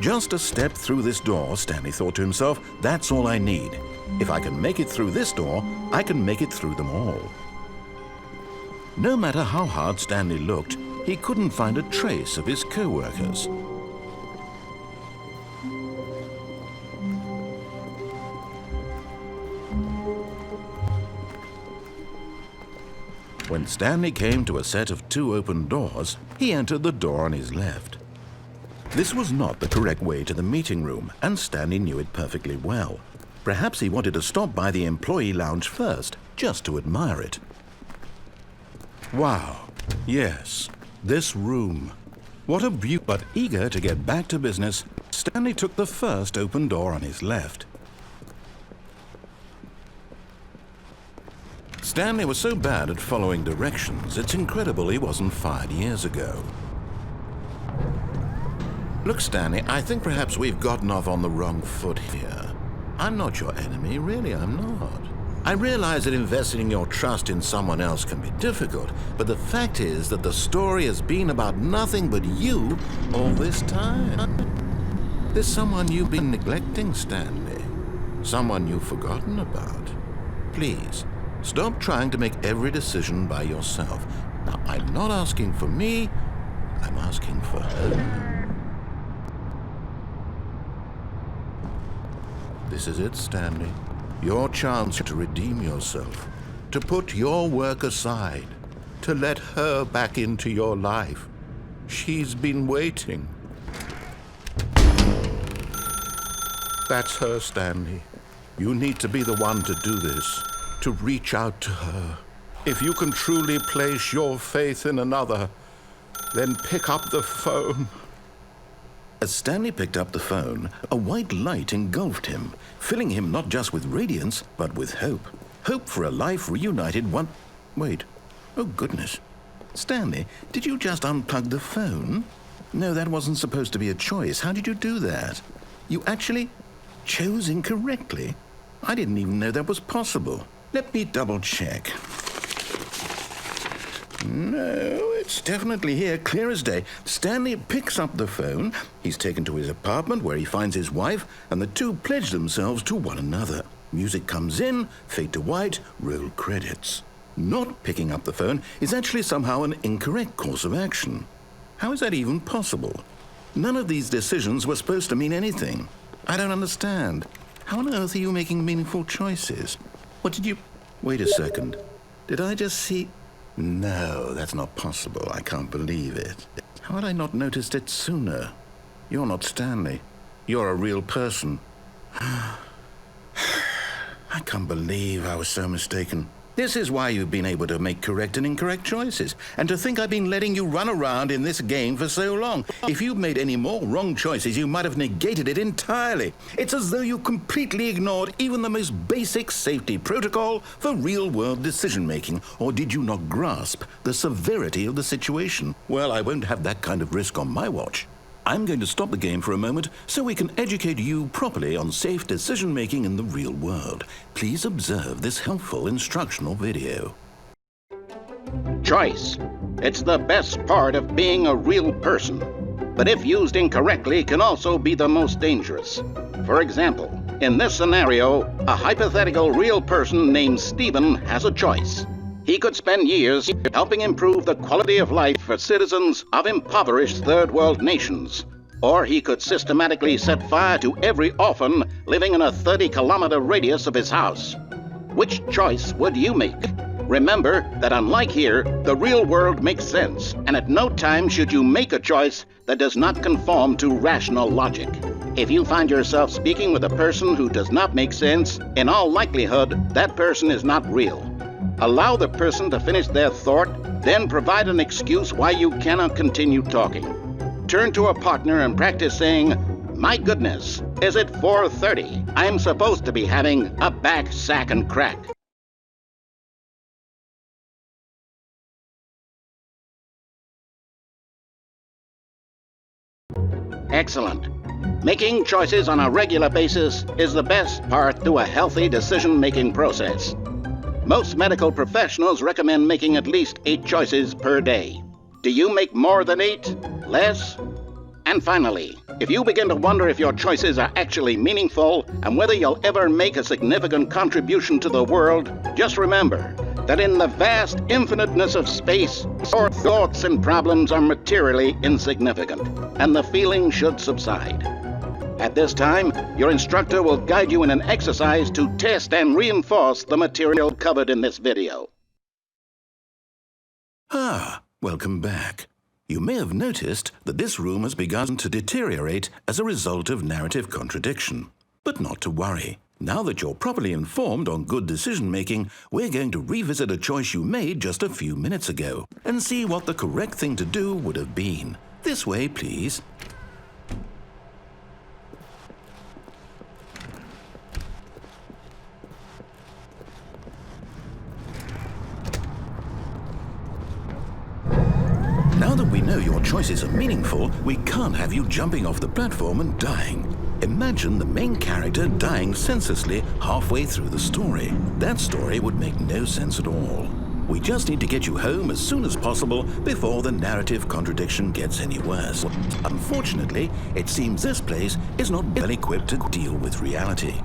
Just a step through this door, Stanley thought to himself, that's all I need. If I can make it through this door, I can make it through them all. No matter how hard Stanley looked, he couldn't find a trace of his co-workers. When Stanley came to a set of 2 open doors, he entered the door on his left. This was not the correct way to the meeting room, and Stanley knew it perfectly well. Perhaps he wanted to stop by the employee lounge first, just to admire it. Wow, yes, this room. What a beauty! But eager to get back to business, Stanley took the first open door on his left. Stanley was so bad at following directions, it's incredible he wasn't fired years ago. Look, Stanley, I think perhaps we've gotten off on the wrong foot here. I'm not your enemy, really, I'm not. I realize that investing your trust in someone else can be difficult, but the fact is that the story has been about nothing but you all this time. There's someone you've been neglecting, Stanley. Someone you've forgotten about. Please, stop trying to make every decision by yourself. Now, I'm not asking for me, I'm asking for her. This is it, Stanley. Your chance to redeem yourself, to put your work aside, to let her back into your life. She's been waiting. That's her, Stanley. You need to be the one to do this, to reach out to her. If you can truly place your faith in another, then pick up the phone. As Stanley picked up the phone, a white light engulfed him, filling him not just with radiance, but with hope. Hope for a life reunited one... Wait. Oh, goodness. Stanley, did you just unplug the phone? No, that wasn't supposed to be a choice. How did you do that? You actually chose incorrectly? I didn't even know that was possible. Let me double-check. No, it's definitely here, clear as day. Stanley picks up the phone. He's taken to his apartment where he finds his wife, and the two pledge themselves to one another. Music comes in, fade to white, roll credits. Not picking up the phone is actually somehow an incorrect course of action. How is that even possible? None of these decisions were supposed to mean anything. I don't understand. How on earth are you making meaningful choices? What did you... Wait a second. Did I just see... No, that's not possible. I can't believe it. How had I not noticed it sooner? You're not Stanley. You're a real person. I can't believe I was so mistaken. This is why you've been able to make correct and incorrect choices. And to think I've been letting you run around in this game for so long. If you'd made any more wrong choices, you might have negated it entirely. It's as though you completely ignored even the most basic safety protocol for real-world decision-making. Or did you not grasp the severity of the situation? Well, I won't have that kind of risk on my watch. I'm going to stop the game for a moment so we can educate you properly on safe decision-making in the real world. Please observe this helpful instructional video. Choice. It's the best part of being a real person. But if used incorrectly, can also be the most dangerous. For example, in this scenario, a hypothetical real person named Stephen has a choice. He could spend years helping improve the quality of life for citizens of impoverished third world nations. Or he could systematically set fire to every orphan living in a 30-kilometer radius of his house. Which choice would you make? Remember that unlike here, the real world makes sense, and at no time should you make a choice that does not conform to rational logic. If you find yourself speaking with a person who does not make sense, in all likelihood, that person is not real. Allow the person to finish their thought, then provide an excuse why you cannot continue talking. Turn to a partner and practice saying, "My goodness, is it 4:30? I'm supposed to be having a back, sack, and crack." Excellent. Making choices on a regular basis is the best part to a healthy decision-making process. Most medical professionals recommend making at least 8 choices per day. Do you make more than 8? Less? And finally, if you begin to wonder if your choices are actually meaningful and whether you'll ever make a significant contribution to the world, just remember that in the vast infiniteness of space, your thoughts and problems are materially insignificant, and the feeling should subside. At this time, your instructor will guide you in an exercise to test and reinforce the material covered in this video. Welcome back. You may have noticed that this room has begun to deteriorate as a result of narrative contradiction. But not to worry. Now that you're properly informed on good decision-making, we're going to revisit a choice you made just a few minutes ago and see what the correct thing to do would have been. This way, please. Now that we know your choices are meaningful, we can't have you jumping off the platform and dying. Imagine the main character dying senselessly halfway through the story. That story would make no sense at all. We just need to get you home as soon as possible before the narrative contradiction gets any worse. Unfortunately, it seems this place is not well equipped to deal with reality.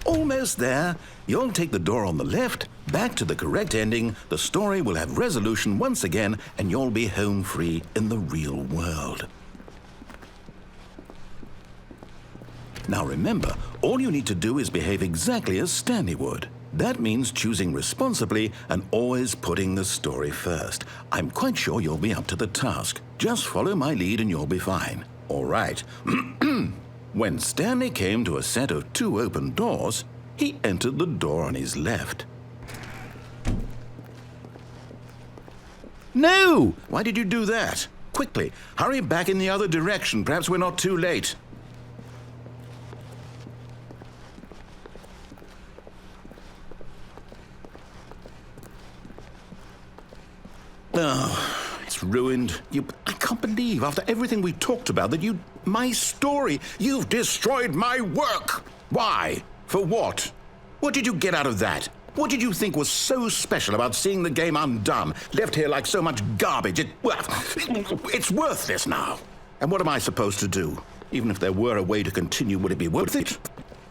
Almost there. You'll take the door on the left, back to the correct ending, the story will have resolution once again, and you'll be home free in the real world. Now remember, all you need to do is behave exactly as Stanley would. That means choosing responsibly and always putting the story first. I'm quite sure you'll be up to the task. Just follow my lead and you'll be fine. All right. When Stanley came to a set of 2 open doors, he entered the door on his left. No! Why did you do that? Quickly, hurry back in the other direction. Perhaps we're not too late. Oh, it's ruined. I can't believe, after everything we talked about, that my story, you've destroyed my work. Why? For what? What did you get out of that? What did you think was so special about seeing the game undone, left here like so much garbage? It's worthless now. And what am I supposed to do? Even if there were a way to continue, would it be worth it?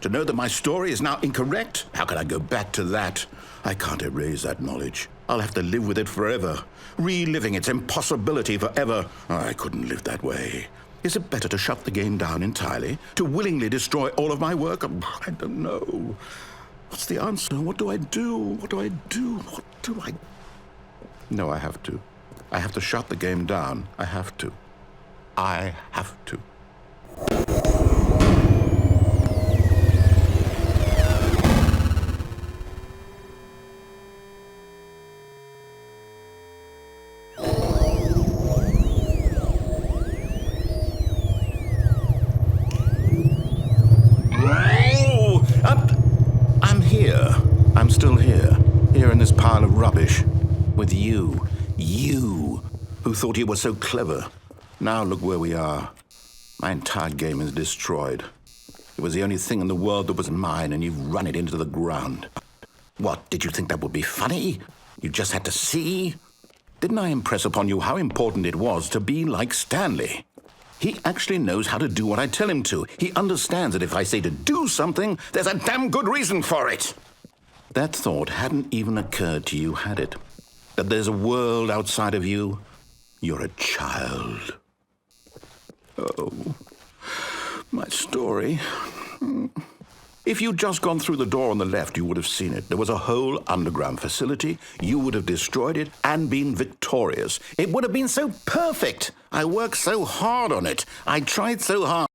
To know that my story is now incorrect? How can I go back to that? I can't erase that knowledge. I'll have to live with it forever, reliving its impossibility forever. I couldn't live that way. Is it better to shut the game down entirely? To willingly destroy all of my work? I don't know. What's the answer? What do I do? What do I do? What do I... No, I have to. I have to shut the game down. I have to. I have to. I'm still here in this pile of rubbish, with you, who thought you were so clever. Now look where we are. My entire game is destroyed. It was the only thing in the world that was mine, and you've run it into the ground. What, did you think that would be funny? You just had to see? Didn't I impress upon you how important it was to be like Stanley? He actually knows how to do what I tell him to. He understands that if I say to do something, there's a damn good reason for it. That thought hadn't even occurred to you, had it? That there's a world outside of you? You're a child. Oh, my story. If you'd just gone through the door on the left, you would have seen it. There was a whole underground facility. You would have destroyed it and been victorious. It would have been so perfect. I worked so hard on it. I tried so hard.